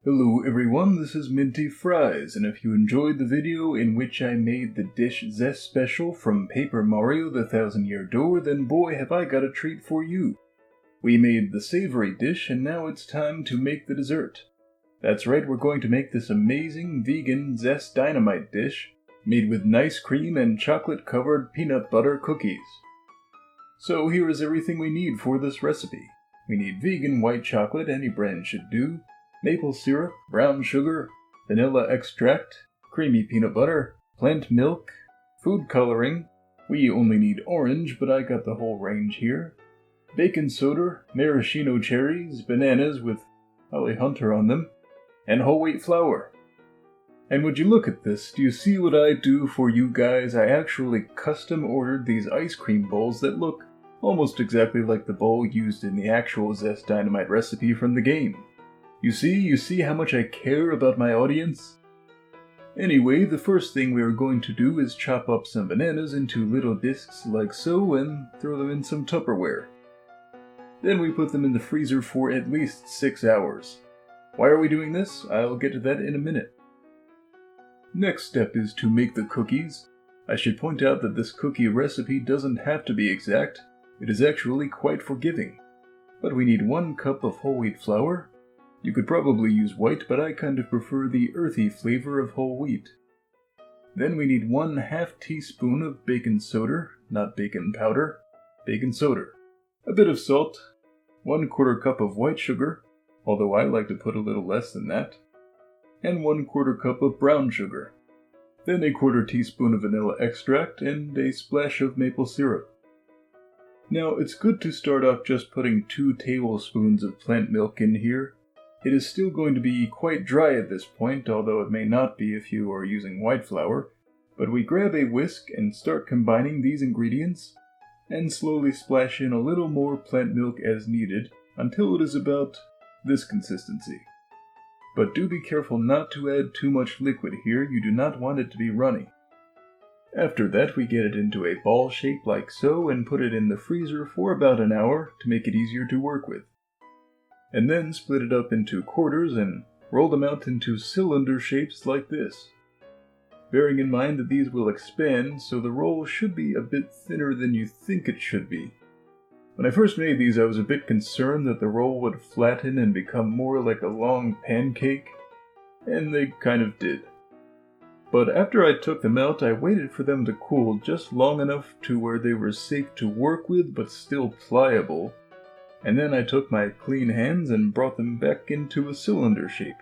Hello everyone, this is Minty Fries, and if you enjoyed the video in which I made the dish Zess Special from Paper Mario the Thousand Year Door, then boy have I got a treat for you. We made the savory dish, and now it's time to make the dessert. That's right, we're going to make this amazing vegan Zess Dynamite dish, made with nice cream and chocolate-covered peanut butter cookies. So here is everything we need for this recipe. We need vegan white chocolate, any brand should do, maple syrup, brown sugar, vanilla extract, creamy peanut butter, plant milk, food coloring, we only need orange, but I got the whole range here, baking soda, maraschino cherries, bananas with Holly Hunter on them, and whole wheat flour. And would you look at this, do you see what I do for you guys? I actually custom ordered these ice cream bowls that look almost exactly like the bowl used in the actual Zess Dynamite recipe from the game. You see how much I care about my audience? Anyway, the first thing we are going to do is chop up some bananas into little discs like so and throw them in some Tupperware. Then we put them in the freezer for at least 6 hours. Why are we doing this? I'll get to that in a minute. Next step is to make the cookies. I should point out that this cookie recipe doesn't have to be exact. It is actually quite forgiving. But we need 1 cup of whole wheat flour. You could probably use white, but I kind of prefer the earthy flavor of whole wheat. Then we need 1/2 teaspoon of baking soda, not baking powder, baking soda. A bit of salt, 1/4 cup of white sugar, although I like to put a little less than that, and 1/4 cup of brown sugar. Then a 1/4 teaspoon of vanilla extract and a splash of maple syrup. Now, it's good to start off just putting 2 tablespoons of plant milk in here. It is still going to be quite dry at this point, although it may not be if you are using white flour, but we grab a whisk and start combining these ingredients, and slowly splash in a little more plant milk as needed, until it is about this consistency. But do be careful not to add too much liquid here, you do not want it to be runny. After that, we get it into a ball shape like so and put it in the freezer for about an hour to make it easier to work with. And then split it up into quarters and roll them out into cylinder shapes like this. Bearing in mind that these will expand, so the roll should be a bit thinner than you think it should be. When I first made these, I was a bit concerned that the roll would flatten and become more like a long pancake, and they kind of did. But after I took them out, I waited for them to cool just long enough to where they were safe to work with but still pliable, and then I took my clean hands and brought them back into a cylinder shape.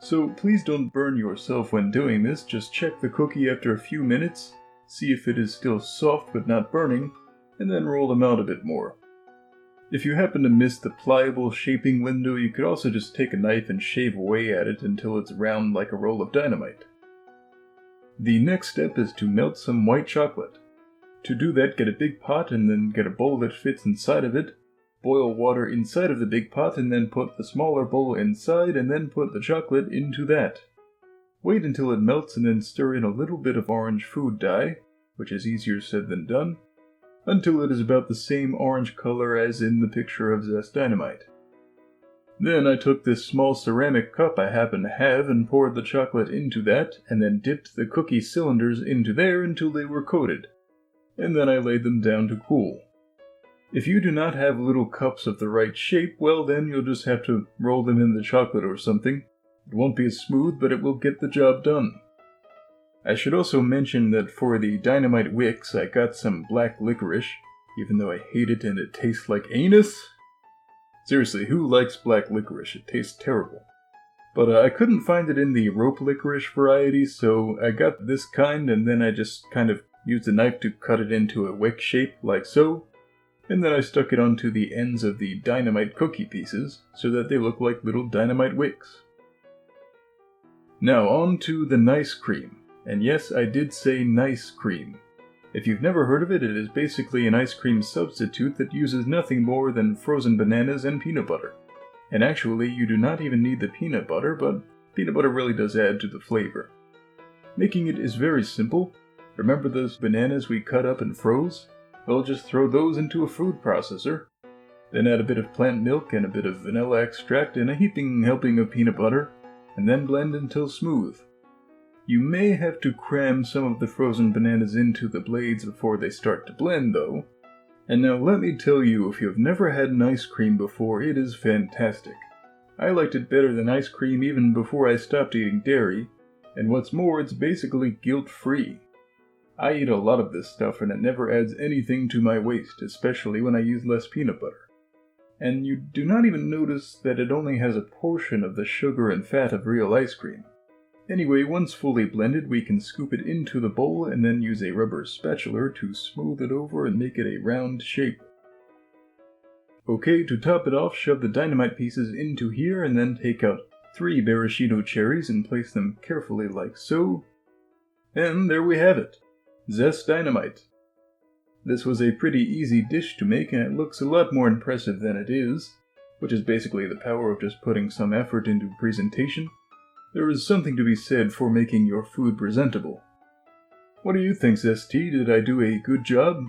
So please don't burn yourself when doing this, just check the cookie after a few minutes, see if it is still soft but not burning, and then roll them out a bit more. If you happen to miss the pliable shaping window, you could also just take a knife and shave away at it until it's round like a roll of dynamite. The next step is to melt some white chocolate. To do that, get a big pot and then get a bowl that fits inside of it. Boil water inside of the big pot and then put the smaller bowl inside and then put the chocolate into that. Wait until it melts and then stir in a little bit of orange food dye, which is easier said than done, until it is about the same orange color as in the picture of Zess Dynamite. Then I took this small ceramic cup I happen to have and poured the chocolate into that and then dipped the cookie cylinders into there until they were coated. And then I laid them down to cool. If you do not have little cups of the right shape, well then you'll just have to roll them in the chocolate or something. It won't be as smooth, but it will get the job done. I should also mention that for the dynamite wicks I got some black licorice, even though I hate it and it tastes like anus. Seriously, who likes black licorice? It tastes terrible. But I couldn't find it in the rope licorice variety, so I got this kind and then I just kind of used a knife to cut it into a wick shape like so. And then I stuck it onto the ends of the dynamite cookie pieces, so that they look like little dynamite wicks. Now on to the nice cream. And yes, I did say nice cream. If you've never heard of it, it is basically an ice cream substitute that uses nothing more than frozen bananas and peanut butter. And actually, you do not even need the peanut butter, but peanut butter really does add to the flavor. Making it is very simple. Remember those bananas we cut up and froze? Well, just throw those into a food processor, then add a bit of plant milk and a bit of vanilla extract and a heaping helping of peanut butter, and then blend until smooth. You may have to cram some of the frozen bananas into the blades before they start to blend though. And now let me tell you, if you've never had an ice cream before, it is fantastic. I liked it better than ice cream even before I stopped eating dairy, and what's more, it's basically guilt-free. I eat a lot of this stuff and it never adds anything to my waist, especially when I use less peanut butter. And you do not even notice that it only has a portion of the sugar and fat of real ice cream. Anyway, once fully blended, we can scoop it into the bowl and then use a rubber spatula to smooth it over and make it a round shape. Okay, to top it off, shove the dynamite pieces into here and then take out 3 maraschino cherries and place them carefully like so. And there we have it, Zess Dynamite. This was a pretty easy dish to make and it looks a lot more impressive than it is, which is basically the power of just putting some effort into presentation. There is something to be said for making your food presentable. What do you think, Zess T? Did I do a good job?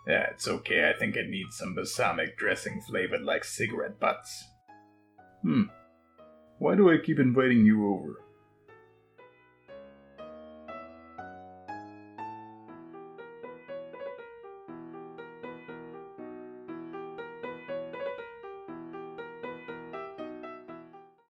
Yeah, it's okay. I think it needs some balsamic dressing flavored like cigarette butts. Why do I keep inviting you over?